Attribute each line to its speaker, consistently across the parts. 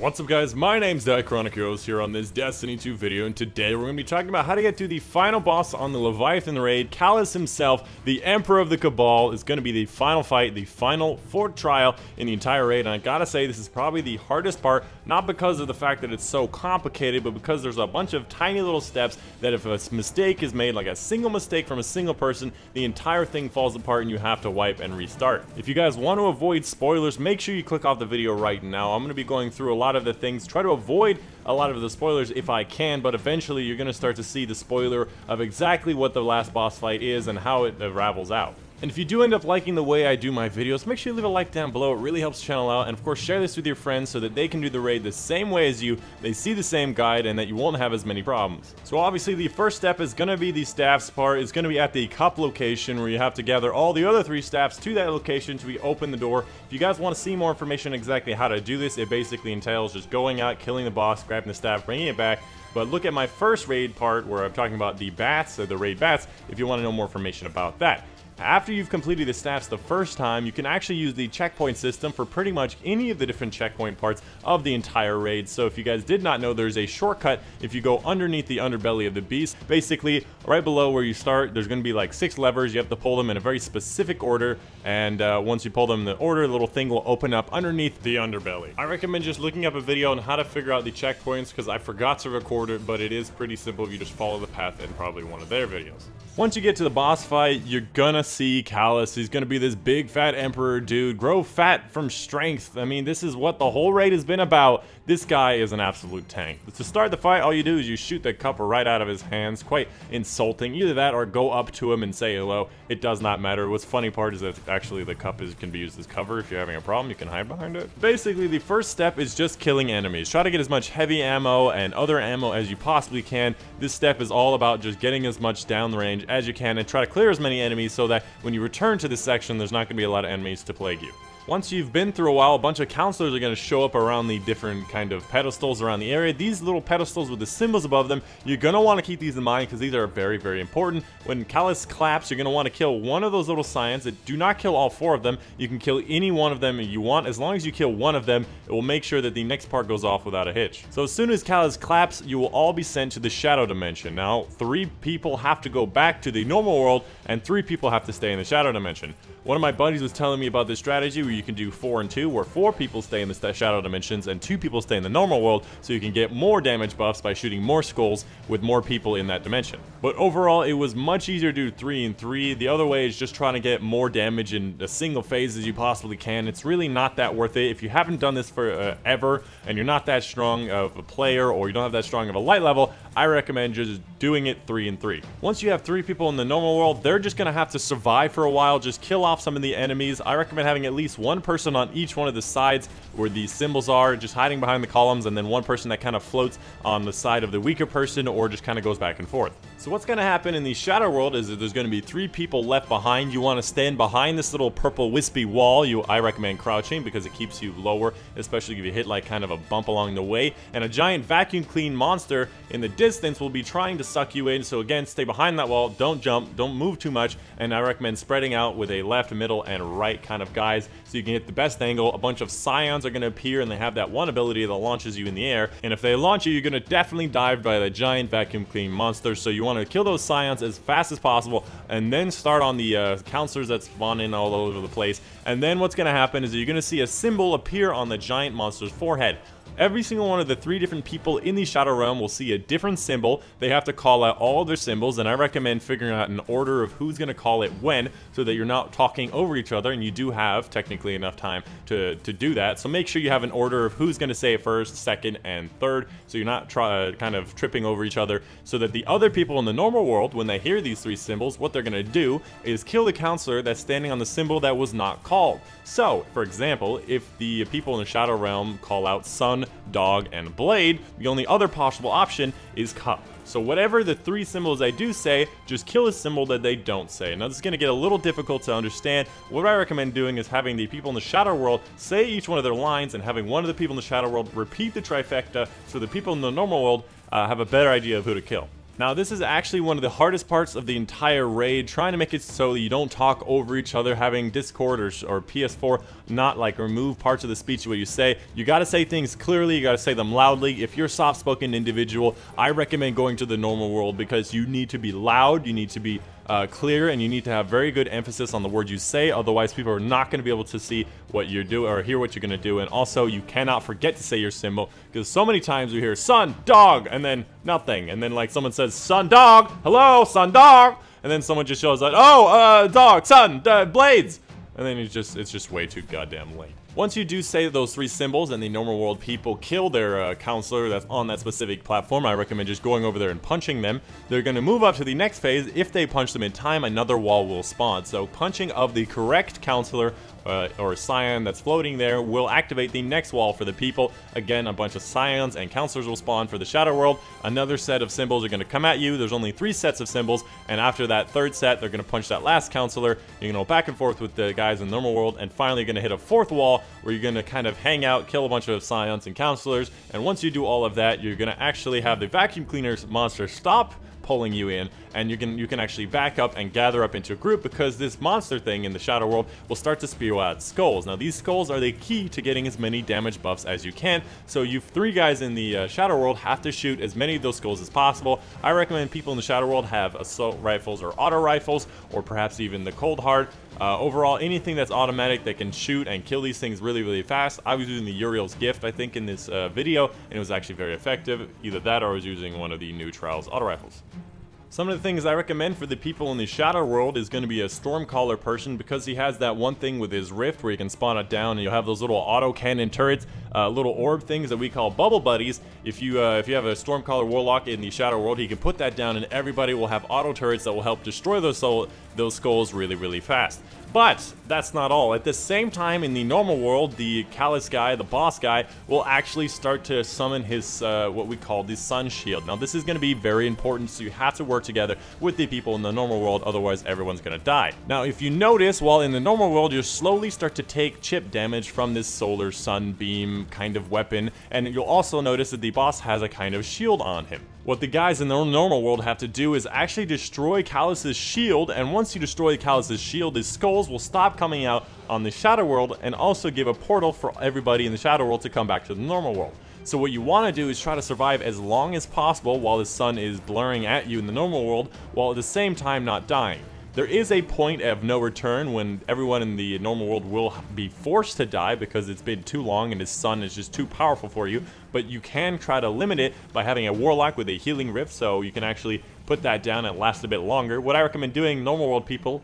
Speaker 1: What's up guys, my name's Heroes here on this Destiny 2 video, and today we're going to be talking about how to get to the final boss on the Leviathan Raid. Calus himself, the Emperor of the Cabal, is going to be the final fight, the final fort trial in the entire raid, and I gotta say this is probably the hardest part, not because of the fact that it's so complicated, but because there's a bunch of tiny little steps that if a mistake is made, like a single mistake from a single person, the entire thing falls apart and you have to wipe and restart. If you guys want to avoid spoilers, make sure you click off the video right now. I'm going to be going through a lot of the things, try to avoid a lot of the spoilers if I can, but eventually you're going to start to see the spoiler of exactly what the last boss fight is and how it unravels out. And if you do end up liking the way I do my videos, make sure you leave a like down below. It really helps the channel out. And of course, share this with your friends so that they can do the raid the same way as you, they see the same guide, and that you won't have as many problems. So obviously the first step is going to be the staffs part. It's going to be at the cup location where you have to gather all the other 3 staffs to that location to be open the door. If you guys want to see more information exactly how to do this, it basically entails just going out, killing the boss, grabbing the staff, bringing it back. But look at my first raid part where I'm talking about the bats, or the raid bats, if you want to know more information about that. After you've completed the staffs the first time, you can actually use the checkpoint system for pretty much any of the different checkpoint parts of the entire raid. So if you guys did not know, there's a shortcut if you go underneath the underbelly of the beast. Basically, right below where you start, there's going to be like 6 levers. You have to pull them in a very specific order, and once you pull them in the order, a little thing will open up underneath the underbelly. I recommend just looking up a video on how to figure out the checkpoints, because I forgot to record it, but it is pretty simple if you just follow the path in probably one of their videos. Once you get to the boss fight, you're gonna see Calus. He's gonna be this big fat emperor dude, grow fat from strength. I mean, this is what the whole raid has been about. This guy is an absolute tank. To start the fight, all you do is you shoot the cup right out of his hands. Quite insulting. Either that or go up to him and say hello. It does not matter. What's funny part is that actually the cup can be used as cover. If you're having a problem, you can hide behind it. Basically, the first step is just killing enemies. Try to get as much heavy ammo and other ammo as you possibly can. This step is all about just getting as much down the range as you can and try to clear as many enemies so that when you return to this section, there's not going to be a lot of enemies to plague you. Once you've been through a while, a bunch of councilors are going to show up around the different kind of pedestals around the area. These little pedestals with the symbols above them, you're going to want to keep these in mind because these are very, very important. When Calus claps, you're going to want to kill one of those little signs. Do not kill all 4 of them. You can kill any one of them you want. As long as you kill one of them, it will make sure that the next part goes off without a hitch. So as soon as Calus claps, you will all be sent to the shadow dimension. Now, 3 people have to go back to the normal world, and 3 people have to stay in the shadow dimension. One of my buddies was telling me about this strategy where you can do 4 and 2, where 4 people stay in the shadow dimensions and 2 people stay in the normal world, so you can get more damage buffs by shooting more skulls with more people in that dimension. But overall, it was much easier to do 3 and 3. The other way is just trying to get more damage in a single phase as you possibly can. It's really not that worth it. If you haven't done this for ever, and you're not that strong of a player, or you don't have that strong of a light level, I recommend just doing it 3 and 3. Once you have 3 people in the normal world, they're just going to have to survive for a while, just kill off some of the enemies. I recommend having at least 1 person on each one of the sides where these symbols are, just hiding behind the columns, and then 1 person that kind of floats on the side of the weaker person or just kind of goes back and forth. So what's going to happen in the shadow world is that there's going to be 3 people left behind. You want to stand behind this little purple wispy wall. I recommend crouching because it keeps you lower, especially if you hit like kind of a bump along the way. And a giant vacuum clean monster in the distance will be trying to suck you in. So again, stay behind that wall, don't jump, don't move too much, and I recommend spreading out with a left, middle, and right kind of guys so you can hit the best angle. A bunch of scions are going to appear, and they have that one ability that launches you in the air, and if they launch you, you're going to definitely die by the giant vacuum clean monster. So you want to kill those scions as fast as possible and then start on the councilors that spawn in all over the place. And then what's going to happen is that you're going to see a symbol appear on the giant monster's forehead. Every single one of the 3 different people in the Shadow Realm will see a different symbol. They have to call out all of their symbols, and I recommend figuring out an order of who's going to call it when, so that you're not talking over each other, and you do have technically enough time to do that. So make sure you have an order of who's going to say it first, second, and third, so you're not kind of tripping over each other, so that the other people in the normal world, when they hear these 3 symbols, what they're going to do is kill the counselor that's standing on the symbol that was not called. So, for example, if the people in the Shadow Realm call out sun, dog, and blade, the only other possible option is cup. So whatever the 3 symbols they do say, just kill a symbol that they don't say. Now this is going to get a little difficult to understand. What I recommend doing is having the people in the Shadow World say each one of their lines, and having one of the people in the Shadow World repeat the trifecta so the people in the normal world have a better idea of who to kill. Now this is actually one of the hardest parts of the entire raid, trying to make it so you don't talk over each other, having Discord or PS4 not like remove parts of the speech of what you say. You gotta say things clearly, you gotta say them loudly. If you're a soft-spoken individual, I recommend going to the normal world because you need to be loud, you need to be clear, and you need to have very good emphasis on the words you say, otherwise people are not going to be able to see what you're doing or hear what you're going to do. And also you cannot forget to say your symbol, because so many times we hear son, dog, and then nothing, and then like someone says son, dog, hello, son, dog, and then someone just shows up, oh, dog, son, blades, and then it's just way too goddamn late. Once you do say those 3 symbols and the normal world people kill their counselor that's on that specific platform, I recommend just going over there and punching them. They're going to move up to the next phase. If they punch them in time, another wall will spawn. So punching of the correct counselor or scion that's floating there will activate the next wall for the people. Again, a bunch of scions and counselors will spawn for the shadow world. Another set of symbols are going to come at you. There's only 3 sets of symbols, and after that 3rd set, they're going to punch that last counselor. You're going to go back and forth with the guys in the normal world, and finally you're going to hit a 4th wall where you're going to kind of hang out, kill a bunch of scions and counselors. And once you do all of that, you're going to actually have the vacuum cleaners monster stop pulling you in, and you can actually back up and gather up into a group, because this monster thing in the shadow world will start to spew out skulls. Now these skulls are the key to getting as many damage buffs as you can, so you 3 guys in the shadow world have to shoot as many of those skulls as possible. I recommend people in the shadow world have assault rifles or auto rifles, or perhaps even the cold hard. Overall, anything that's automatic that can shoot and kill these things really fast. I was using the Uriel's Gift, I think, in this video, and it was actually very effective. Either that or I was using one of the new Trials auto rifles. Some of the things I recommend for the people in the shadow world is going to be a Stormcaller person, because he has that one thing with his rift where you can spawn it down and you'll have those little auto cannon turrets, little orb things that we call bubble buddies. If you have a Stormcaller warlock in the shadow world, he can put that down and everybody will have auto turrets that will help destroy those skulls really fast. But that's not all. At the same time, in the normal world, the Calus guy, the boss guy, will actually start to summon his, what we call the Sun Shield. Now, this is going to be very important, so you have to work together with the people in the normal world, otherwise everyone's going to die. Now, if you notice, while in the normal world, you'll slowly start to take chip damage from this solar sunbeam kind of weapon, and you'll also notice that the boss has a kind of shield on him. What the guys in the normal world have to do is actually destroy Calus's shield, and once you destroy Calus's shield, his skulls will stop coming out on the shadow world, and also give a portal for everybody in the shadow world to come back to the normal world. So what you want to do is try to survive as long as possible while the sun is blurring at you in the normal world, while at the same time not dying. There is a point of no return when everyone in the normal world will be forced to die because it's been too long and his sun is just too powerful for you, but you can try to limit it by having a warlock with a healing rift, so you can actually put that down and last a bit longer. What I recommend doing, normal world people,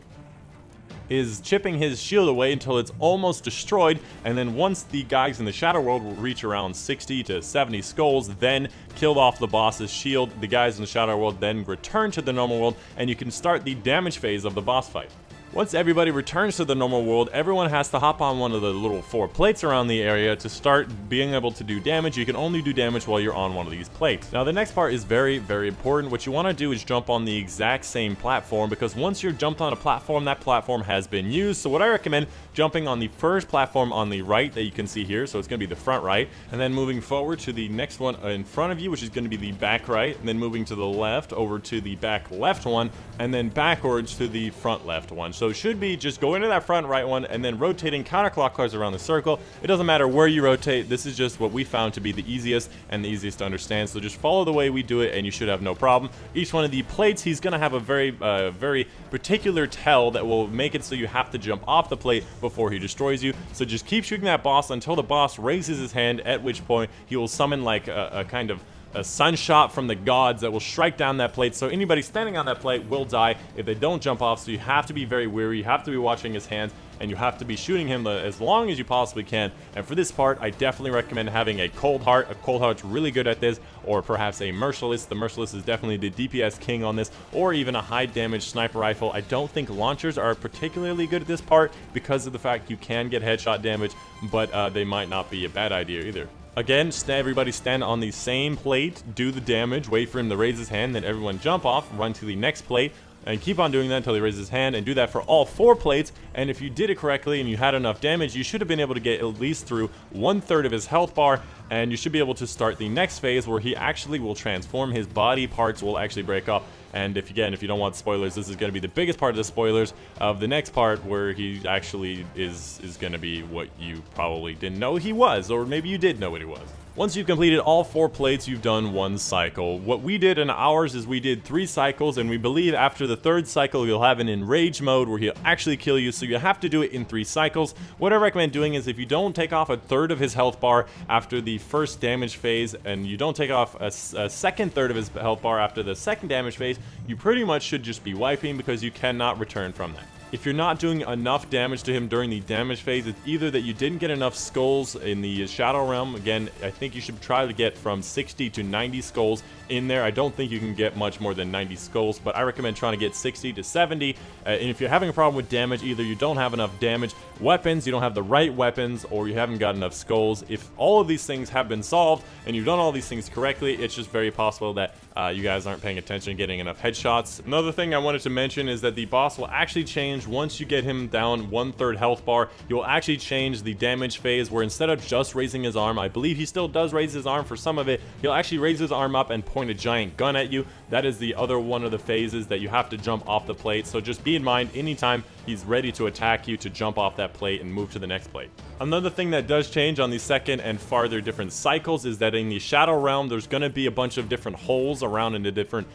Speaker 1: is chipping his shield away until it's almost destroyed, and then once the guys in the shadow world will reach around 60 to 70 skulls, then kill off the boss's shield. The guys in the shadow world then return to the normal world, and you can start the damage phase of the boss fight. Once everybody returns to the normal world, everyone has to hop on one of the little 4 plates around the area to start being able to do damage. You can only do damage while you're on one of these plates. Now the next part is very important. What you want to do is jump on the exact same platform, because once you're jumped on a platform, that platform has been used. So what I recommend, jumping on the first platform on the right that you can see here, so it's going to be the front right, and then moving forward to the next one in front of you, which is going to be the back right, and then moving to the left over to the back left one, and then backwards to the front left one. So it should be just go into that front right one and then rotating counterclockwise around the circle. It doesn't matter where you rotate. This is just what we found to be the easiest and the easiest to understand. So just follow the way we do it and you should have no problem. Each one of the plates, he's going to have a very particular tell that will make it so you have to jump off the plate before he destroys you. So just keep shooting that boss until the boss raises his hand, at which point he will summon like a kind of a sunshot from the gods that will strike down that plate, so anybody standing on that plate will die if they don't jump off. So you have to be very wary, you have to be watching his hands, and you have to be shooting him as long as you possibly can. And for this part, I definitely recommend having a cold heart. A cold heart's really good at this, or perhaps a merciless. The merciless is definitely the DPS king on this, or even a high damage sniper rifle. I don't think launchers are particularly good at this part because of the fact you can get headshot damage, but they might not be a bad idea either. Again, everybody stand on the same plate, do the damage, wait for him to raise his hand, then everyone jump off, run to the next plate, and keep on doing that until he raises his hand, and do that for all 4 plates. And if you did it correctly and you had enough damage, you should have been able to get at least through 1/3 of his health bar, and you should be able to start the next phase where he actually will transform. His body parts will actually break up. And if you don't want spoilers, this is going to be the biggest part of the spoilers of the next part, where he actually is going to be what you probably didn't know he was, or maybe you did know what he was. Once you've completed all 4 plates, you've done 1 cycle. What we did in ours is we did 3 cycles, and we believe after the 3rd cycle you'll have an enrage mode where he'll actually kill you, so you have to do it in 3 cycles. What I recommend doing is, if you don't take off 1/3 of his health bar after the first damage phase, and you don't take off a second third of his health bar after the second damage phase, you pretty much should just be wiping, because you cannot return from that. If you're not doing enough damage to him during the damage phase, it's either that you didn't get enough skulls in the Shadow Realm. Again, I think you should try to get from 60 to 90 skulls in there. I don't think you can get much more than 90 skulls, but I recommend trying to get 60 to 70. And if you're having a problem with damage, either you don't have enough damage weapons, you don't have the right weapons, or you haven't got enough skulls. If all of these things have been solved and you've done all these things correctly, it's just very possible that you guys aren't paying attention, getting enough headshots. Another thing I wanted to mention is that the boss will actually change once you get him down 1/3 health bar. You'll actually change the damage phase, where instead of just raising his arm, I believe he still does raise his arm for some of it, he'll actually raise his arm up and point a giant gun at you. That is the other one of the phases that you have to jump off the plate, so just be in mind anytime he's ready to attack you to jump off that plate and move to the next plate. Another thing that does change on the second and farther different cycles is that in the Shadow Realm, there's going to be a bunch of different holes around in the different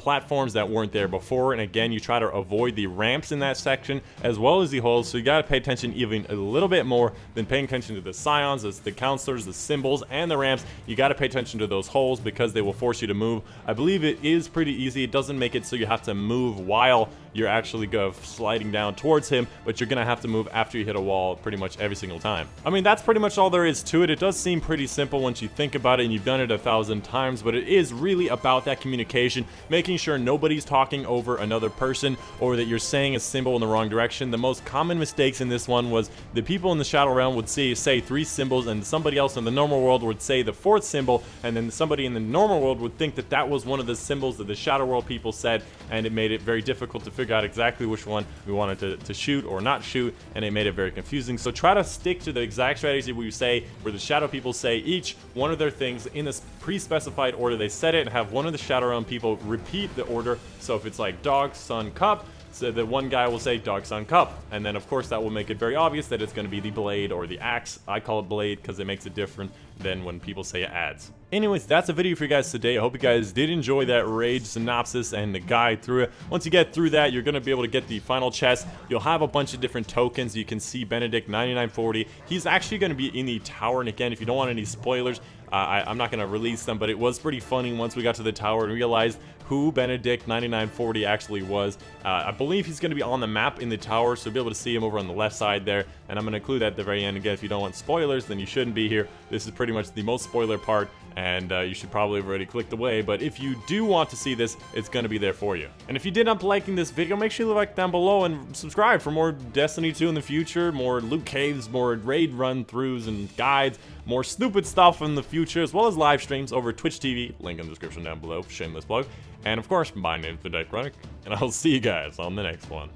Speaker 1: platforms that weren't there before, and again, you try to avoid the ramps in that section as well as the holes, so you got to pay attention even a little bit more than paying attention to the scions, the councilors, the symbols, and the ramps. You got to pay attention to those holes, because they will force you to move. I believe it is pretty easy. It doesn't make it so you have to move while you're actually sliding down towards him, but you're gonna have to move after you hit a wall pretty much every single time. I mean, that's pretty much all there is to it. It does seem pretty simple once you think about it, and you've done it 1,000 times, but it is really about that communication, making sure nobody's talking over another person, or that you're saying a symbol in the wrong direction. The most common mistakes in this one was the people in the Shadow Realm would say 3 symbols, and somebody else in the normal world would say the 4th symbol, and then somebody in the normal world would think that that was one of the symbols that the Shadow World people said, and it made it very difficult to figure out exactly which one we wanted to shoot or not shoot, and it made it very confusing. So try to stick to the exact strategy where the Shadow people say each one of their things in this pre-specified order they said it, and have one of the Shadow Realm people repeat the order. So if it's like dog, sun, cup, so the one guy will say dog, sun, cup, and then of course that will make it very obvious that it's going to be the blade or the axe. I call it blade because it makes it different than when people say ads. Anyways, that's a video for you guys today. I hope you guys did enjoy that raid synopsis and the guide through it. Once you get through that, you're going to be able to get the final chest. You'll have a bunch of different tokens. You can see Benedict 9940. He's actually going to be in the tower, and again, if you don't want any spoilers, I'm not going to release them, but it was pretty funny once we got to the tower and realized who Benedict 9940 actually was. I believe he's going to be on the map in the tower, so you'll be able to see him over on the left side there, and I'm going to include that at the very end. Again, if you don't want spoilers, then you shouldn't be here. This is pretty much the most spoiler part, and you should probably have already clicked away, but if you do want to see this, it's going to be there for you. And if you did end up liking this video, make sure you leave a like down below and subscribe for more Destiny 2 in the future, more loot caves, more raid run-throughs and guides, more stupid stuff in the future, as well as live streams over Twitch TV, link in the description down below, shameless plug. And of course, my name's Icronic, and I'll see you guys on the next one.